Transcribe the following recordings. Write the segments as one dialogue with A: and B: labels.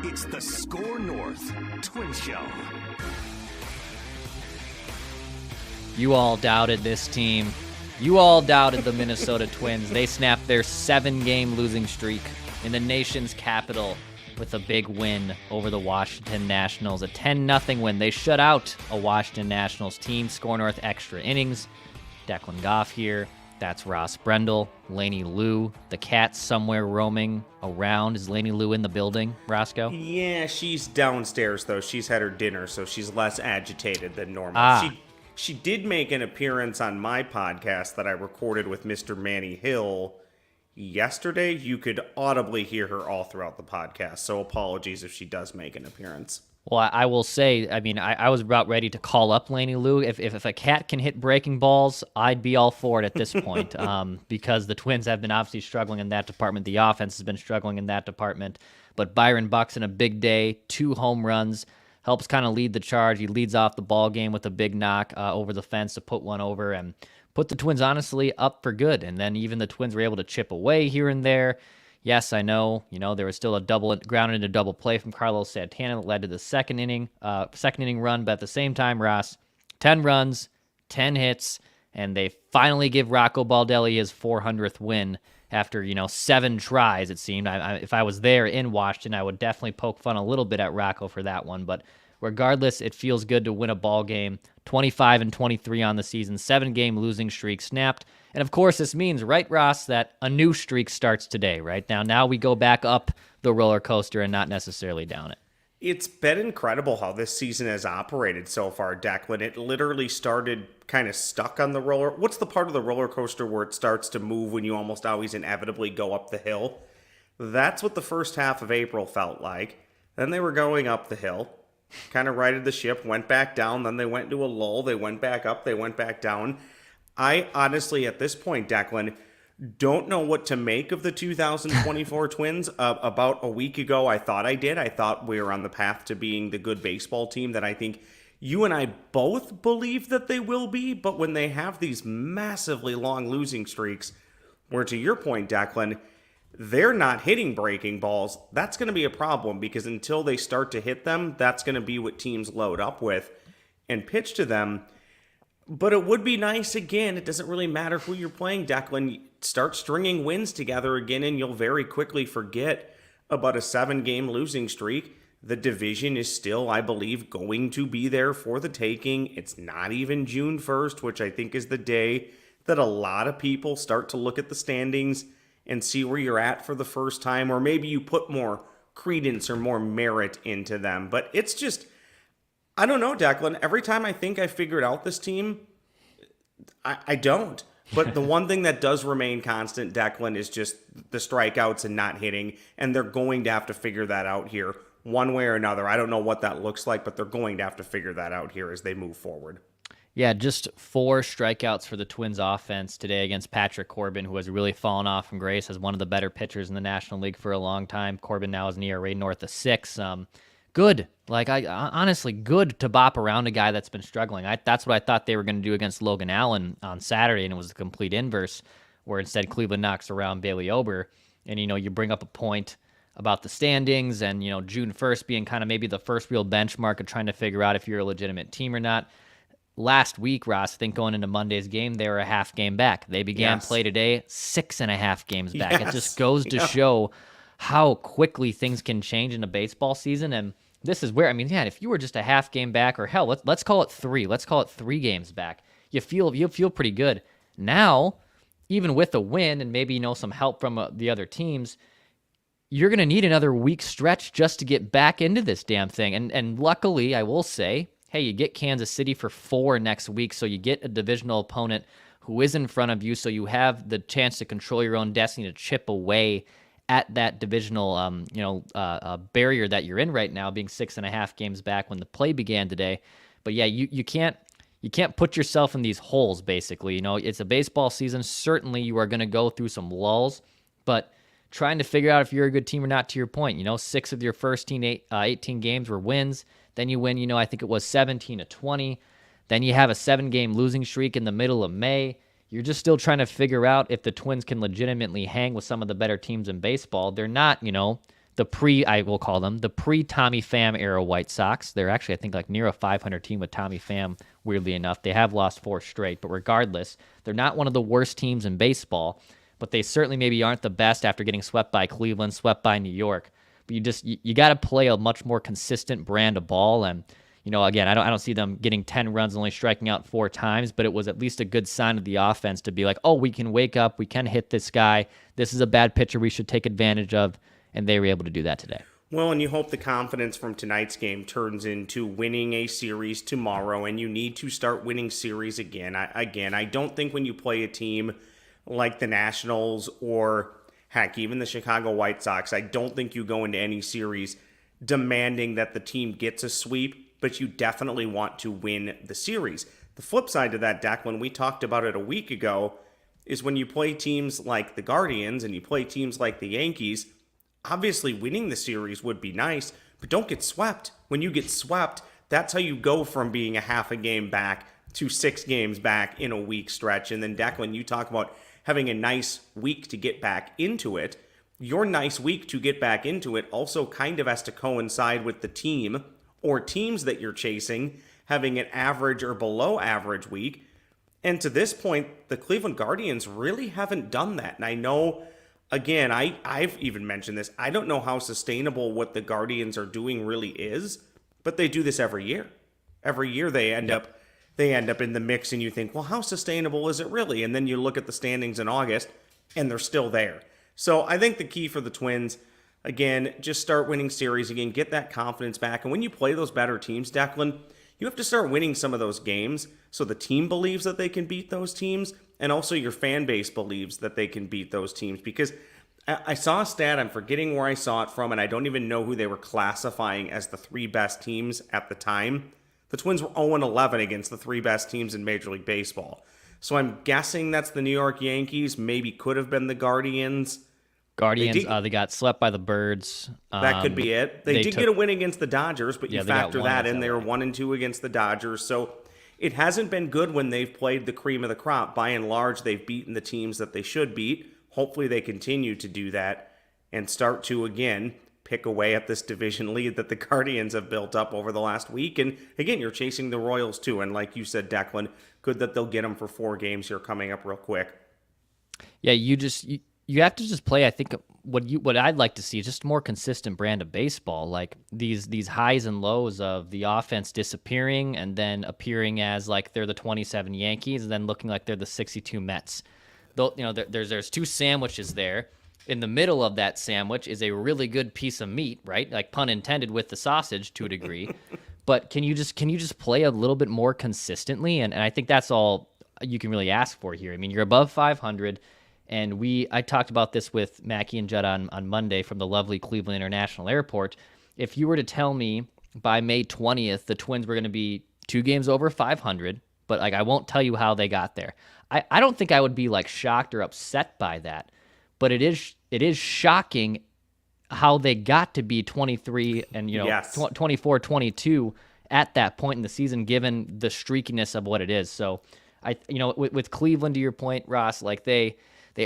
A: It's the Score North Twin Show.
B: You all doubted this team. You all doubted the Minnesota Twins. They snapped their 7-game losing streak in the nation's capital with a big win over the Washington Nationals. A 10-0 win. They shut out a Washington Nationals team. Score North extra innings. Declan Goff here. That's Ross Brendel. Lainey Lou. The cat somewhere roaming around. Is Lainey Lou in the building, Roscoe?
C: Yeah, she's downstairs, though. She's had her dinner, so she's less agitated than normal. She did make an appearance on my podcast that I recorded with Mr. Manny Hill yesterday. You could audibly hear her all throughout the podcast, so apologies if she does make an appearance.
B: Well, I will say, I was about ready to call up Lainey Lou. If a cat can hit breaking balls, I'd be all for it at this point, because the Twins have been obviously struggling in that department. The offense has been struggling in that department. But Byron Buxton, a big day, 2 home runs, helps kind of lead the charge. He leads off the ball game with a big knock over the fence to put one over and put the Twins, honestly, up for good. And then even the Twins were able to chip away here and there. Yes, I know, there was still a grounded into double play from Carlos Santana that led to the second inning run. But at the same time, Ross, 10 runs, 10 hits, and they finally give Rocco Baldelli his 400th win after, 7 tries, it seemed. If I was there in Washington, I would definitely poke fun a little bit at Rocco for that one. But regardless, it feels good to win a ball game. 25-23 on the season, 7-game losing streak snapped. And of course, this means, right, Ross, that a new streak starts today, right? Now we go back up the roller coaster and not necessarily down it.
C: It's been incredible how this season has operated so far, Declan. It literally started kind of stuck on the roller. What's the part of the roller coaster where it starts to move when you almost always inevitably go up the hill? That's what the first half of April felt like. Then they were going up the hill, kind of righted the ship, went back down, then they went into a lull, they went back up, they went back down. I honestly, at this point, Declan, don't know what to make of the 2024 Twins. About a week ago, I thought I did. I thought we were on the path to being the good baseball team that I think you and I both believe that they will be. But when they have these massively long losing streaks, where to your point, Declan, they're not hitting breaking balls, that's going to be a problem, because until they start to hit them, that's going to be what teams load up with and pitch to them. But it would be nice, again, it doesn't really matter who you're playing, Declan. Start stringing wins together again, and you'll very quickly forget about a 7-game losing streak. The division is still, I believe, going to be there for the taking. It's not even June 1st, which I think is the day that a lot of people start to look at the standings and see where you're at for the first time, or maybe you put more credence or more merit into them. But it's just, I don't know, Declan. Every time I think I figured out this team, I don't. But the one thing that does remain constant, Declan, is just the strikeouts and not hitting. And they're going to have to figure that out here one way or another. I don't know what that looks like, but they're going to have to figure that out here as they move forward.
B: Yeah, just 4 strikeouts for the Twins offense today against Patrick Corbin, who has really fallen off from grace as one of the better pitchers in the National League for a long time. Corbin now has an ERA north of 6. Good. Honestly, good to bop around a guy that's been struggling. That's what I thought they were going to do against Logan Allen on Saturday, and it was the complete inverse, where instead Cleveland knocks around Bailey Ober, and, you bring up a point about the standings and, June 1st being kind of maybe the first real benchmark of trying to figure out if you're a legitimate team or not. Last week, Ross, I think going into Monday's game, they were a half game back. They began play today 6.5 games back. It just goes to show how quickly things can change in a baseball season. And this is where, if you were just a half game back, or hell, let's call it 3. Let's call it 3 games back. You feel pretty good. Now, even with a win and maybe, some help from the other teams, you're going to need another week stretch just to get back into this damn thing. And luckily, I will say, hey, you get Kansas City for 4 next week, so you get a divisional opponent who is in front of you, so you have the chance to control your own destiny, to chip away at that divisional barrier that you're in right now, being 6.5 games back when the play began today. But yeah, you can't put yourself in these holes, basically. It's a baseball season. Certainly you are going to go through some lulls, but trying to figure out if you're a good team or not, to your point. 6 of your first 18 games were wins. Then you win, I think it was 17-20. Then you have a 7-game losing streak in the middle of May. You're just still trying to figure out if the Twins can legitimately hang with some of the better teams in baseball. They're not, I will call them the pre-Tommy Pham era White Sox. They're actually, I think, like near a 500 team with Tommy Pham, weirdly enough. They have lost 4 straight, but regardless, they're not one of the worst teams in baseball, but they certainly maybe aren't the best after getting swept by Cleveland, swept by New York. But you got to play a much more consistent brand of ball. And, again, I don't see them getting 10 runs, only striking out 4 times, but it was at least a good sign of the offense to be like, oh, we can wake up, we can hit this guy. This is a bad pitcher we should take advantage of. And they were able to do that today.
C: Well, and you hope the confidence from tonight's game turns into winning a series tomorrow, and you need to start winning series again. I don't think when you play a team like the Nationals or, heck, even the Chicago White Sox, I don't think you go into any series demanding that the team gets a sweep, but you definitely want to win the series. The flip side to that, Declan, we talked about it a week ago, is when you play teams like the Guardians and you play teams like the Yankees, obviously winning the series would be nice, but don't get swept. When you get swept, that's how you go from being a half a game back to 6 games back in a week stretch. And then, Declan, you talk about having a nice week to get back into it. Your nice week to get back into it also kind of has to coincide with the team or teams that you're chasing having an average or below average week. And to this point, the Cleveland Guardians really haven't done that. And I know, again, I've even mentioned this. I don't know how sustainable what the Guardians are doing really is, but they do this every year. Every year they end up in the mix, and you think, well, how sustainable is it really? And then you look at the standings in August, and they're still there. So I think the key for the Twins, again, just start winning series again, get that confidence back. And when you play those better teams, Declan, you have to start winning some of those games so the team believes that they can beat those teams, and also your fan base believes that they can beat those teams. Because I saw a stat, I'm forgetting where I saw it from, and I don't even know who they were classifying as the 3 best teams at the time. The Twins were 0-11 against the 3 best teams in Major League Baseball. So I'm guessing that's the New York Yankees, maybe could have been the Guardians.
B: They got swept by the Birds.
C: That could be it. They did get a win against the Dodgers, but you factor that in. They were 1-2 against the Dodgers. So it hasn't been good when they've played the cream of the crop. By and large, they've beaten the teams that they should beat. Hopefully they continue to do that and start to, again, pick away at this division lead that the Guardians have built up over the last week. And again, you're chasing the Royals too. And like you said, Declan, good that they'll get them for 4 games here coming up real quick.
B: Yeah, you have to just play. I think what I'd like to see is just a more consistent brand of baseball, like these highs and lows of the offense disappearing and then appearing as like they're the 27 Yankees and then looking like they're the 62 Mets. Though, there's 2 sandwiches there. In the middle of that sandwich is a really good piece of meat, right? Like pun intended with the sausage to a degree. But can you just play a little bit more consistently? And I think that's all you can really ask for here. I mean, you're above 500. And I talked about this with Mackie and Judd on Monday from the lovely Cleveland International Airport. If you were to tell me by May 20th the Twins were going to be 2 games over 500, but like I won't tell you how they got there. I don't think I would be like shocked or upset by that. But it is shocking how they got to be 23 and
C: Yes.
B: 24, 22 at that point in the season, given the streakiness of what it is. So with Cleveland, to your point, Ross, like they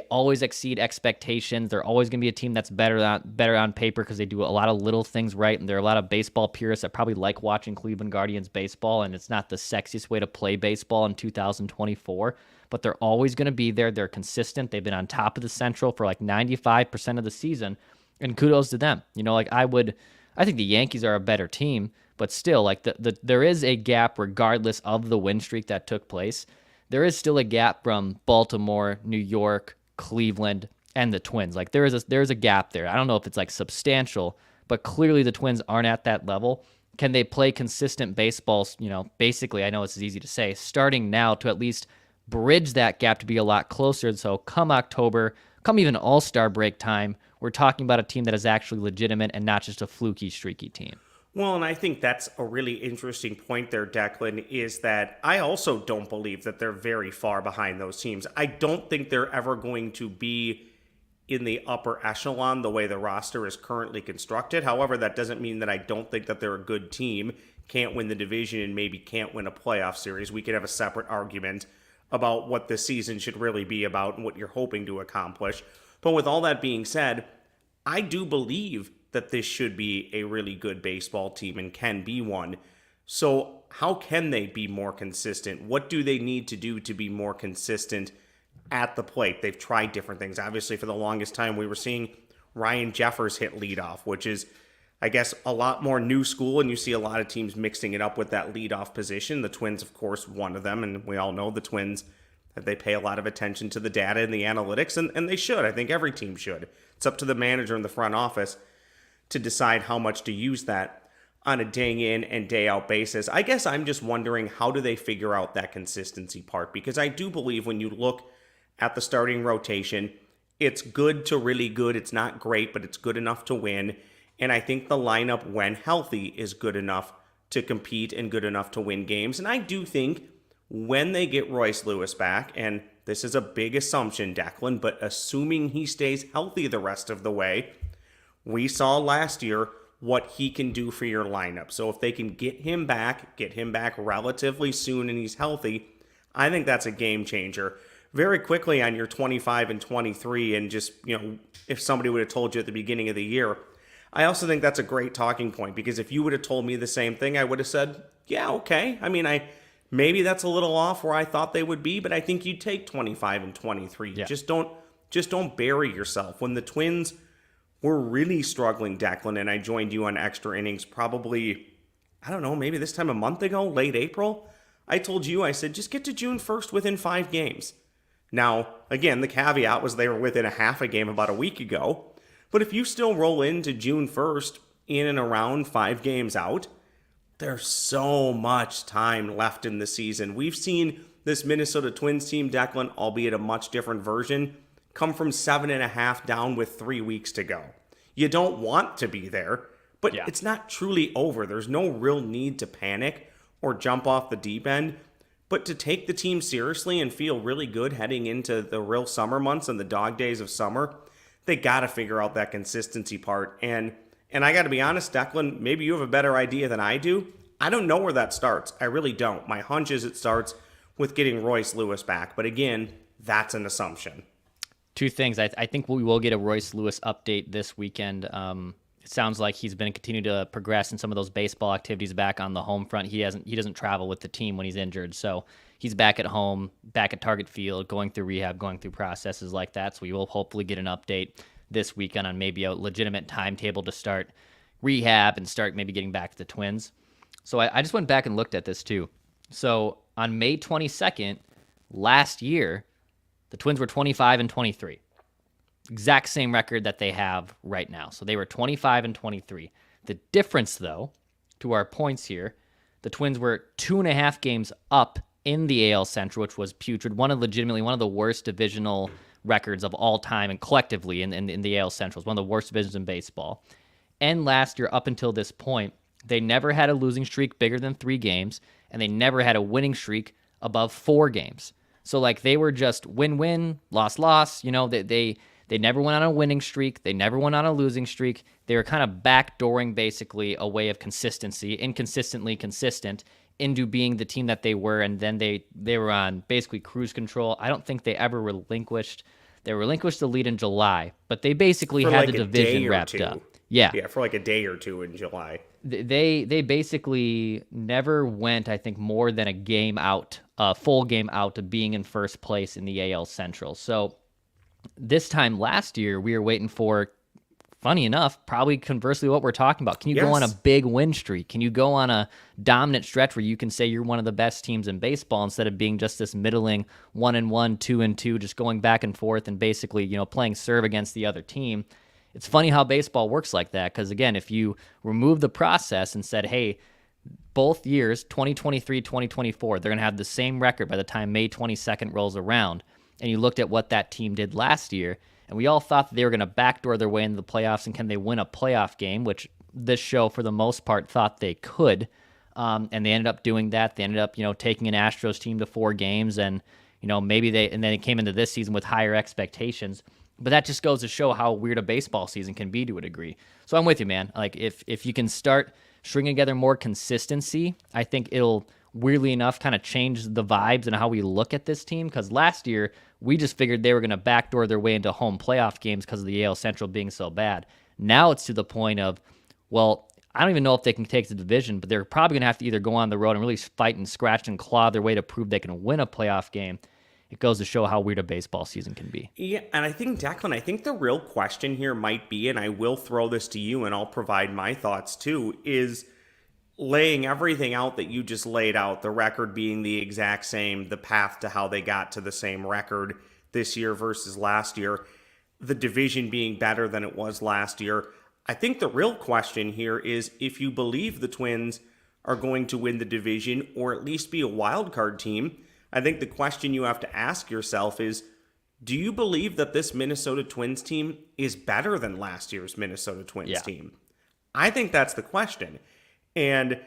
B: always exceed expectations. They're always going to be a team that's better on paper because they do a lot of little things right, and there are a lot of baseball purists that probably like watching Cleveland Guardians baseball, and it's not the sexiest way to play baseball in 2024, but they're always going to be there. They're consistent. They've been on top of the Central for like 95% of the season, and kudos to them. I think the Yankees are a better team, but still, like there is a gap regardless of the win streak that took place. There is still a gap from Baltimore, New York, Cleveland, and the Twins. Like there is a gap there. I don't know if it's like substantial, but clearly the Twins aren't at that level. Can they play consistent baseball? Basically, I know it's easy to say, starting now to at least bridge that gap to be a lot closer. So come October, come even All-Star break time, we're talking about a team that is actually legitimate and not just a fluky, streaky team.
C: Well, and I think that's a really interesting point there, Declan, is that I also don't believe that they're very far behind those teams. I don't think they're ever going to be in the upper echelon the way the roster is currently constructed. However, that doesn't mean that I don't think that they're a good team, can't win the division, and maybe can't win a playoff series. We could have a separate argument about what this season should really be about and what you're hoping to accomplish. But with all that being said, I do believe that this should be a really good baseball team and can be one. So how can they be more consistent? What do they need to do to be more consistent at the plate? They've tried different things. Obviously, for the longest time, we were seeing Ryan Jeffers hit leadoff, which is, I guess, a lot more new school, and you see a lot of teams mixing it up with that leadoff position. The Twins, of course, one of them, and we all know the Twins, they pay a lot of attention to the data and the analytics, and they should. I think every team should. It's up to the manager in the front office to decide how much to use that on a day in and day out basis. I guess I'm just wondering, how do they figure out that consistency part? Because I do believe when you look at the starting rotation, it's good to really good. It's not great, but it's good enough to win. And I think the lineup, when healthy, is good enough to compete and good enough to win games. And I do think when they get Royce Lewis back, and this is a big assumption, Declan, but assuming he stays healthy the rest of the way, we saw last year what he can do for your lineup. So if they can get him back relatively soon and he's healthy, I think that's a game changer. Very quickly on your 25 and 23, and just, if somebody would have told you at the beginning of the year, I also think that's a great talking point, because if you would have told me the same thing, I would have said, yeah, okay. I mean, maybe that's a little off where I thought they would be, but I think you'd take 25 and 23. Yeah. Just don't bury yourself. When the Twins were really struggling, Declan, and I joined you on Extra Innings probably, I don't know, maybe this time a month ago, late April, I told you, I said, just get to June 1st within 5 games. Now, again, the caveat was they were within a half a game about a week ago, but if you still roll into June 1st in and around 5 games out, there's so much time left in the season. We've seen this Minnesota Twins team, Declan, albeit a much different version, come from 7.5 down with 3 weeks to go. You don't want to be there, but It's not truly over. There's no real need to panic or jump off the deep end, but to take the team seriously and feel really good heading into the real summer months and the dog days of summer, they got to figure out that consistency part. And I got to be honest, Declan, maybe you have a better idea than I do. I don't know where that starts. I really don't. My hunch is it starts with getting Royce Lewis back. But again, that's an assumption.
B: Two things. I think we will get a Royce Lewis update this weekend. It sounds like he's been continuing to progress in some of those baseball activities back on the home front. He doesn't travel with the team when he's injured, so he's back at home, back at Target Field, going through rehab, going through processes like that. So we will hopefully get an update this weekend on maybe a legitimate timetable to start rehab and start maybe getting back to the Twins. So I just went back and looked at this too. So on May 22nd last year, the Twins were 25 and 23. Exact same record that they have right now. So they were 25 and 23. The difference, though, to our points here, the Twins were 2.5 games up in the AL Central, which was putrid. Legitimately one of the worst divisional records of all time and collectively in the AL Central. It's one of the worst divisions in baseball. And last year, up until this point, they never had a losing streak bigger than 3 games, and they never had a winning streak above 4 games. So they were just win-win, loss-loss. They never went on a winning streak. They never went on a losing streak. They were kind of backdooring basically a way of consistency, inconsistently consistent, into being the team that they were, and then they were on basically cruise control. I don't think they ever relinquished. They relinquished the lead in July, but they basically had the division wrapped up. Yeah,
C: for a day or two in July.
B: They basically never went, I think, more than a full game out of being in first place in the AL Central. So this time last year, we were waiting for, funny enough, probably conversely what we're talking about. Can you go on a big win streak? Can you go on a dominant stretch where you can say you're one of the best teams in baseball instead of being just this middling 1-1, 2-2, just going back and forth and basically, playing serve against the other team? It's funny how baseball works like that, because again, if you remove the process and said, hey, both years, 2023, 2024, they're going to have the same record by the time May 22nd rolls around, and you looked at what that team did last year, and we all thought that they were going to backdoor their way into the playoffs, and can they win a playoff game, which this show, for the most part, thought they could, and they ended up doing that. They ended up, taking an Astros team to 4 games, and, maybe and then it came into this season with higher expectations. But that just goes to show how weird a baseball season can be to a degree. So I'm with you, man. If you can start stringing together more consistency, I think it'll, weirdly enough, kind of change the vibes and how we look at this team. Because last year, we just figured they were going to backdoor their way into home playoff games because of the AL Central being so bad. Now it's to the point of, well, I don't even know if they can take the division, but they're probably going to have to either go on the road and really fight and scratch and claw their way to prove they can win a playoff game. It goes to show how weird a baseball season can be.
C: Yeah, and I think, Declan, I think the real question here might be, and I will throw this to you and I'll provide my thoughts too, is laying everything out that you just laid out, the record being the exact same, the path to how they got to the same record this year versus last year, the division being better than it was last year. I think the real question here is if you believe the Twins are going to win the division or at least be a wild card team, I think the question you have to ask yourself is, do you believe that this Minnesota Twins team is better than last year's Minnesota Twins team? I think that's the question. And,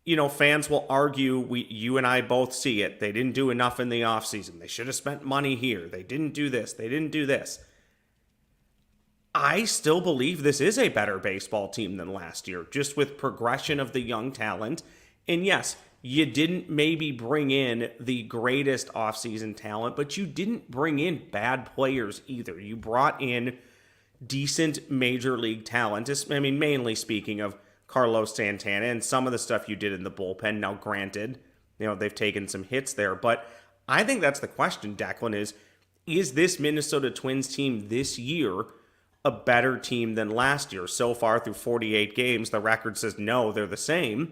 C: you know, fans will argue, you and I both see it. They didn't do enough in the offseason. They should have spent money here. They didn't do this. They didn't do this. I still believe this is a better baseball team than last year, just with progression of the young talent. And yes, you didn't maybe bring in the greatest offseason talent, but you didn't bring in bad players either. You brought in decent major league talent. I mean, mainly speaking of Carlos Santana and some of the stuff you did in the bullpen. Now, granted, you know, they've taken some hits there, but I think that's the question, Declan, is this Minnesota Twins team this year a better team than last year? So far through 48 games, the record says no, they're the same.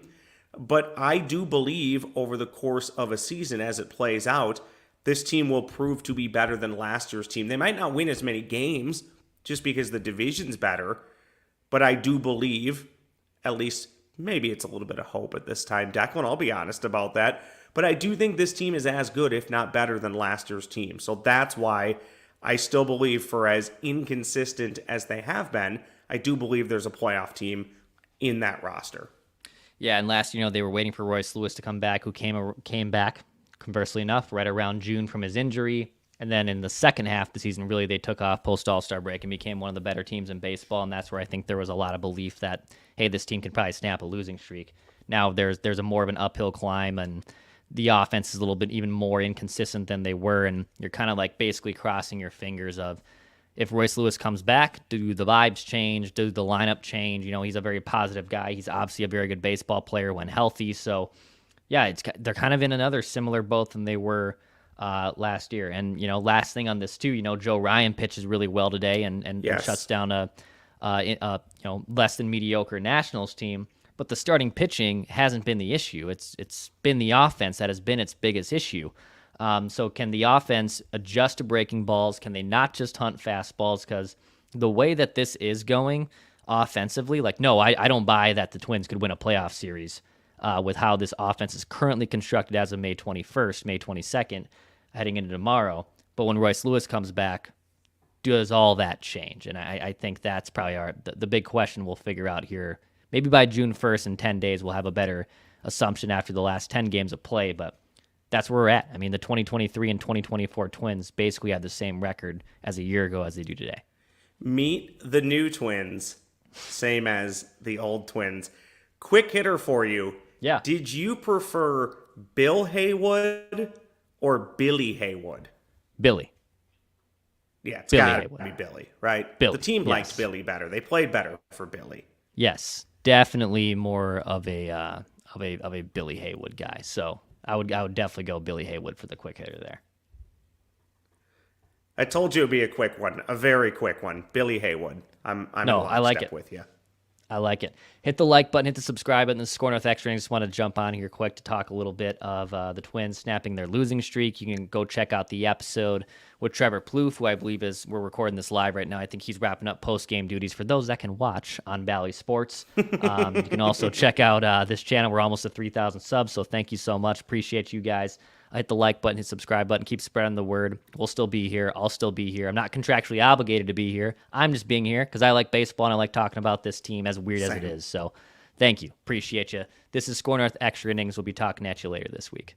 C: But I do believe over the course of a season, as it plays out, this team will prove to be better than last year's team. They might not win as many games just because the division's better, but I do believe, at least maybe it's a little bit of hope at this time, Declan, I'll be honest about that, but I do think this team is as good, if not better, than last year's team. So that's why I still believe, for as inconsistent as they have been, I do believe there's a playoff team in that roster.
B: Yeah, and last year, they were waiting for Royce Lewis to come back, who came back, conversely enough, right around June from his injury. And then in the second half of the season, really, they took off post-All-Star break and became one of the better teams in baseball. And that's where I think there was a lot of belief that, hey, this team could probably snap a losing streak. Now there's a more of an uphill climb, and the offense is a little bit even more inconsistent than they were. And you're kind of like basically crossing your fingers of, if Royce Lewis comes back, do the vibes change? Do the lineup change? You know, he's a very positive guy. He's obviously a very good baseball player when healthy. So, yeah, they're kind of in another similar boat than they were last year. And, last thing on this too, Joe Ryan pitches really well today and shuts down a less than mediocre Nationals team. But the starting pitching hasn't been the issue. It's been the offense that has been its biggest issue. So can the offense adjust to breaking balls? Can they not just hunt fastballs? Because the way that this is going offensively, I don't buy that the Twins could win a playoff series with how this offense is currently constructed as of May 21st, May 22nd, heading into tomorrow. But when Royce Lewis comes back, does all that change? And I think that's probably the big question we'll figure out here. Maybe by June 1st in 10 days, we'll have a better assumption after the last 10 games of play, but that's where we're at. I mean, the 2023 and 2024 Twins basically have the same record as a year ago as they do today.
C: Meet the new Twins, same as the old Twins. Quick hitter for you.
B: Yeah.
C: Did you prefer Bill Haywood or Billy Haywood?
B: Billy.
C: Yeah, it's got to be Billy, right?
B: Billy.
C: The team
B: Yes.
C: liked Billy better. They played better for Billy.
B: Yes, definitely more of a Billy Haywood guy. So I would definitely go Billy Haywood for the quick hitter there.
C: I told you it'd be a quick one, a very quick one. Billy Haywood. I'm
B: No, I like it.
C: With you.
B: I like it. Hit the like button, hit the subscribe button. This is Score North Extra. I just want to jump on here quick to talk a little bit of the Twins snapping their losing streak. You can go check out the episode with Trevor Plouffe, who I believe we're recording this live right now. I think he's wrapping up post-game duties for those that can watch on Bally Sports. You can also check out this channel. We're almost at 3,000 subs, so thank you so much. Appreciate you guys. Hit the like button, hit subscribe button, keep spreading the word. We'll still be here. I'll still be here. I'm not contractually obligated to be here. I'm just being here because I like baseball and I like talking about this team, as weird as it is. So thank you. Appreciate you. This is Score North Extra Innings. We'll be talking at you later this week.